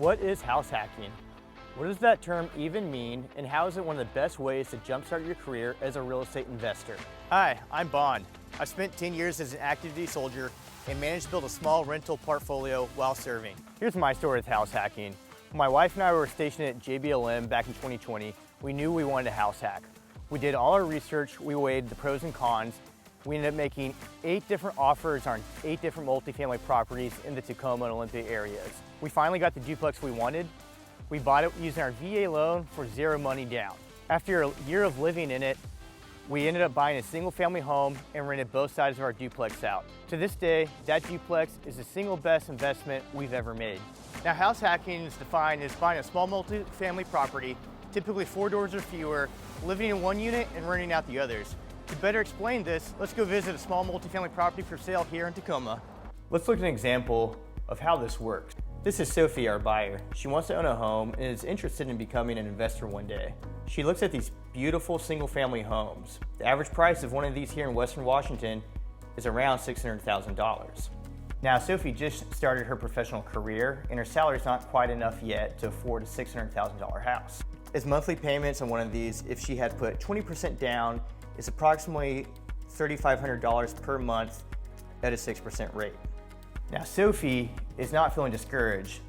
What is house hacking? What does that term even mean, and how is it one of the best ways to jumpstart your career as a real estate investor? Hi, I'm Bond. I've spent 10 years as an active duty soldier and managed to build a small rental portfolio while serving. Here's my story with house hacking. When my wife and I were stationed at JBLM back in 2020, we knew we wanted to house hack. We did all our research, we weighed the pros and cons. We ended up making 8 different offers on 8 different multifamily properties in the Tacoma and Olympia areas. We finally got the duplex we wanted. We bought it using our VA loan for 0 money down. After a year of living in it, we ended up buying a single family home and rented both sides of our duplex out. To this day, that duplex is the single best investment we've ever made. Now, house hacking is defined as buying a small multifamily property, typically 4 doors or fewer, living in one unit and renting out the others. To better explain this, let's go visit a small multifamily property for sale here in Tacoma. Let's look at an example of how this works. This is Sophie, our buyer. She wants to own a home and is interested in becoming an investor one day. She looks at these beautiful single-family homes. The average price of one of these here in Western Washington is around $600,000. Now, Sophie just started her professional career and her salary is not quite enough yet to afford a $600,000 house. As monthly payments on one of these, if she had put 20% down, is approximately $3,500 per month at a 6% rate. Now, Sophie is not feeling discouraged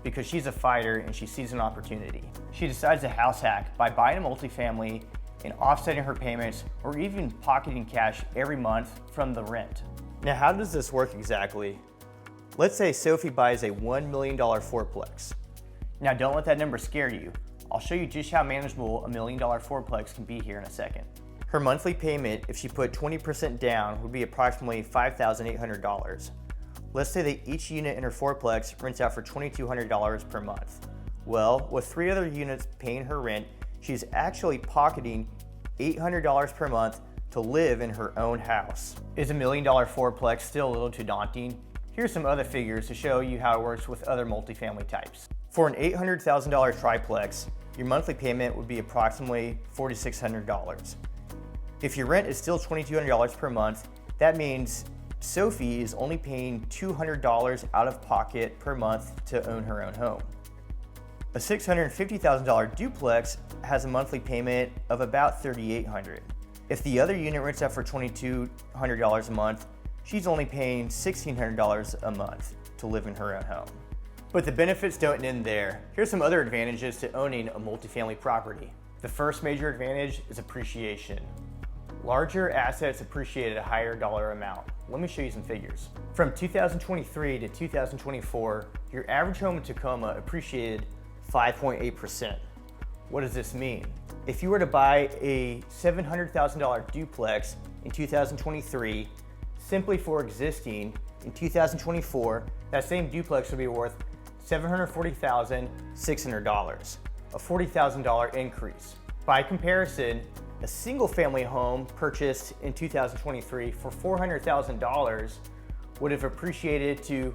because she's a fighter and she sees an opportunity. She decides to house hack by buying a multifamily and offsetting her payments or even pocketing cash every month from the rent. Now, how does this work exactly? Let's say Sophie buys a $1 million fourplex. Now, don't let that number scare you. I'll show you just how manageable a $1 million fourplex can be here in a second. Her monthly payment, if she put 20% down, would be approximately $5,800. Let's say that each unit in her fourplex rents out for $2,200 per month. Well, with 3 other units paying her rent, she's actually pocketing $800 per month to live in her own house. Is a $1 million fourplex still a little too daunting? Here's some other figures to show you how it works with other multifamily types. For an $800,000 triplex, your monthly payment would be approximately $4,600. If your rent is still $2,200 per month, that means Sophie is only paying $200 out of pocket per month to own her own home. A $650,000 duplex has a monthly payment of about $3,800. If the other unit rents out for $2,200 a month, she's only paying $1,600 a month to live in her own home. But the benefits don't end there. Here's some other advantages to owning a multifamily property. The first major advantage is appreciation. Larger assets appreciate at a higher dollar amount. Let me show you some figures. From 2023 to 2024, your average home in Tacoma appreciated 5.8%. What does this mean? If you were to buy a $700,000 duplex in 2023, simply for existing in 2024, that same duplex would be worth $740,600, a $40,000 increase. By comparison, a single family home purchased in 2023 for $400,000 would have appreciated to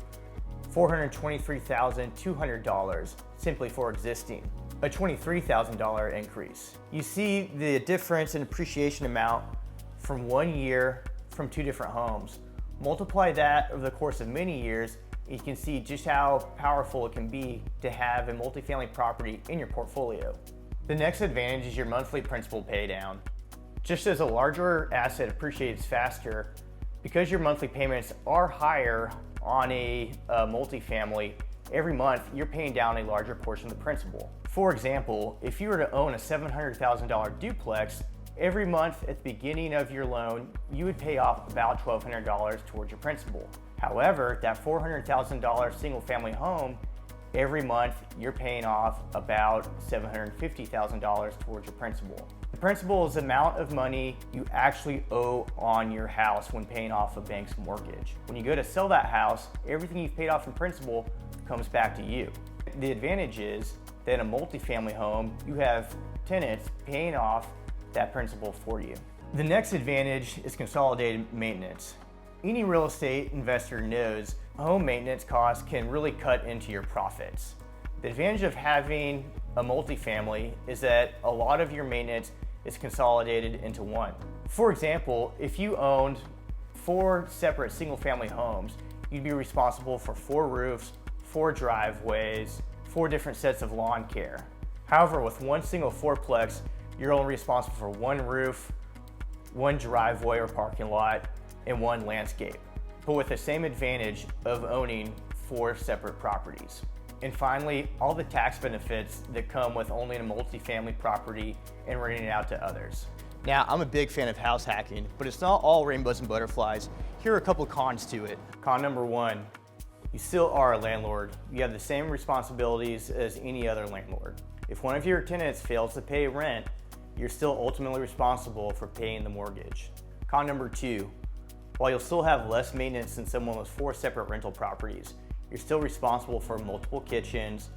$423,200 simply for existing, a $23,000 increase. You see the difference in appreciation amount from 1 year from 2 different homes. Multiply that over the course of many years, you can see just how powerful it can be to have a multifamily property in your portfolio. The next advantage is your monthly principal pay down. Just as a larger asset appreciates faster, because your monthly payments are higher on a multifamily, every month you're paying down a larger portion of the principal. For example, if you were to own a $700,000 duplex, every month at the beginning of your loan, you would pay off about $1,200 towards your principal. However, that $400,000 single family home, every month you're paying off about $750,000 towards your principal. The principal is the amount of money you actually owe on your house when paying off a bank's mortgage. When you go to sell that house, everything you've paid off in principal comes back to you. The advantage is that in a multifamily home, you have tenants paying off that principal for you. The next advantage is consolidated maintenance. Any real estate investor knows home maintenance costs can really cut into your profits. The advantage of having a multifamily is that a lot of your maintenance is consolidated into one. For example, if you owned 4 separate single-family homes, you'd be responsible for 4 roofs, 4 driveways, 4 different sets of lawn care. However, with one single fourplex, you're only responsible for 1 roof, 1 driveway or parking lot, and 1 landscape, but with the same advantage of owning 4 separate properties. And finally, all the tax benefits that come with owning a multifamily property and renting it out to others. Now, I'm a big fan of house hacking, but it's not all rainbows and butterflies. Here are a couple of cons to it. Con number 1, you still are a landlord. You have the same responsibilities as any other landlord. If one of your tenants fails to pay rent, you're still ultimately responsible for paying the mortgage. Con number 2, while you'll still have less maintenance than someone with 4 separate rental properties, you're still responsible for multiple kitchens,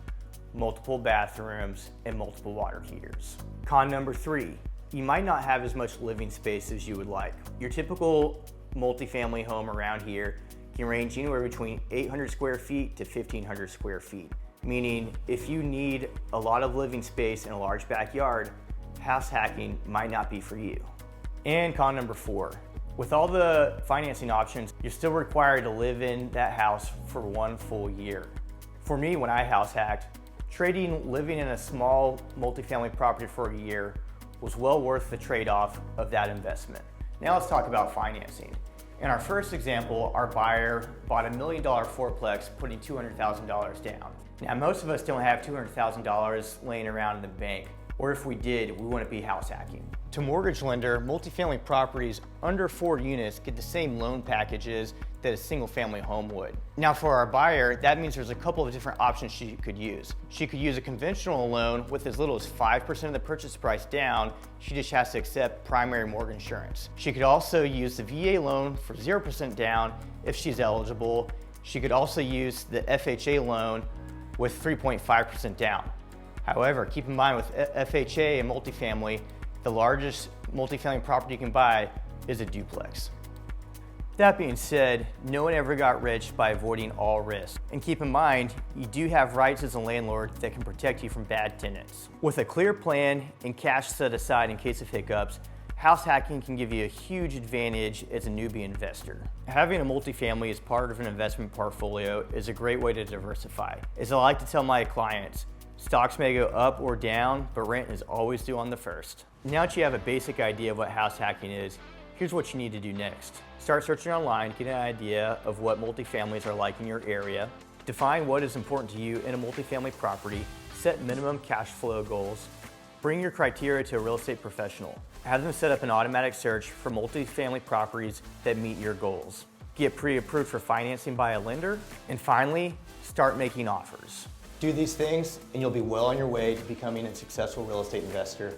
multiple bathrooms, and multiple water heaters. Con number 3, you might not have as much living space as you would like. Your typical multifamily home around here can range anywhere between 800 square feet to 1,500 square feet, meaning if you need a lot of living space in a large backyard, house hacking might not be for you. And con number 4, with all the financing options, you're still required to live in that house for 1 full year. For me, when I house hacked, trading living in a small multifamily property for a year was well worth the trade-off of that investment. Now let's talk about financing. In our first example, our buyer bought a $1 million fourplex, putting $200,000 down. Now most of us don't have $200,000 laying around in the bank, or if we did, we wouldn't be house hacking. To mortgage lender, multifamily properties under 4 units get the same loan packages that a single family home would. Now for our buyer, that means there's a couple of different options she could use. She could use a conventional loan with as little as 5% of the purchase price down. She just has to accept primary mortgage insurance. She could also use the VA loan for 0% down if she's eligible. She could also use the FHA loan with 3.5% down. However, keep in mind with FHA and multifamily, the largest multifamily property you can buy is a duplex. That being said, no one ever got rich by avoiding all risks. And keep in mind, you do have rights as a landlord that can protect you from bad tenants. With a clear plan and cash set aside in case of hiccups, house hacking can give you a huge advantage as a newbie investor. Having a multifamily as part of an investment portfolio is a great way to diversify. As I like to tell my clients, stocks may go up or down, but rent is always due on the first. Now that you have a basic idea of what house hacking is, here's what you need to do next. Start searching online, get an idea of what multifamilies are like in your area, define what is important to you in a multifamily property, set minimum cash flow goals, bring your criteria to a real estate professional, have them set up an automatic search for multifamily properties that meet your goals, get pre-approved for financing by a lender, and finally, start making offers. Do these things and you'll be well on your way to becoming a successful real estate investor.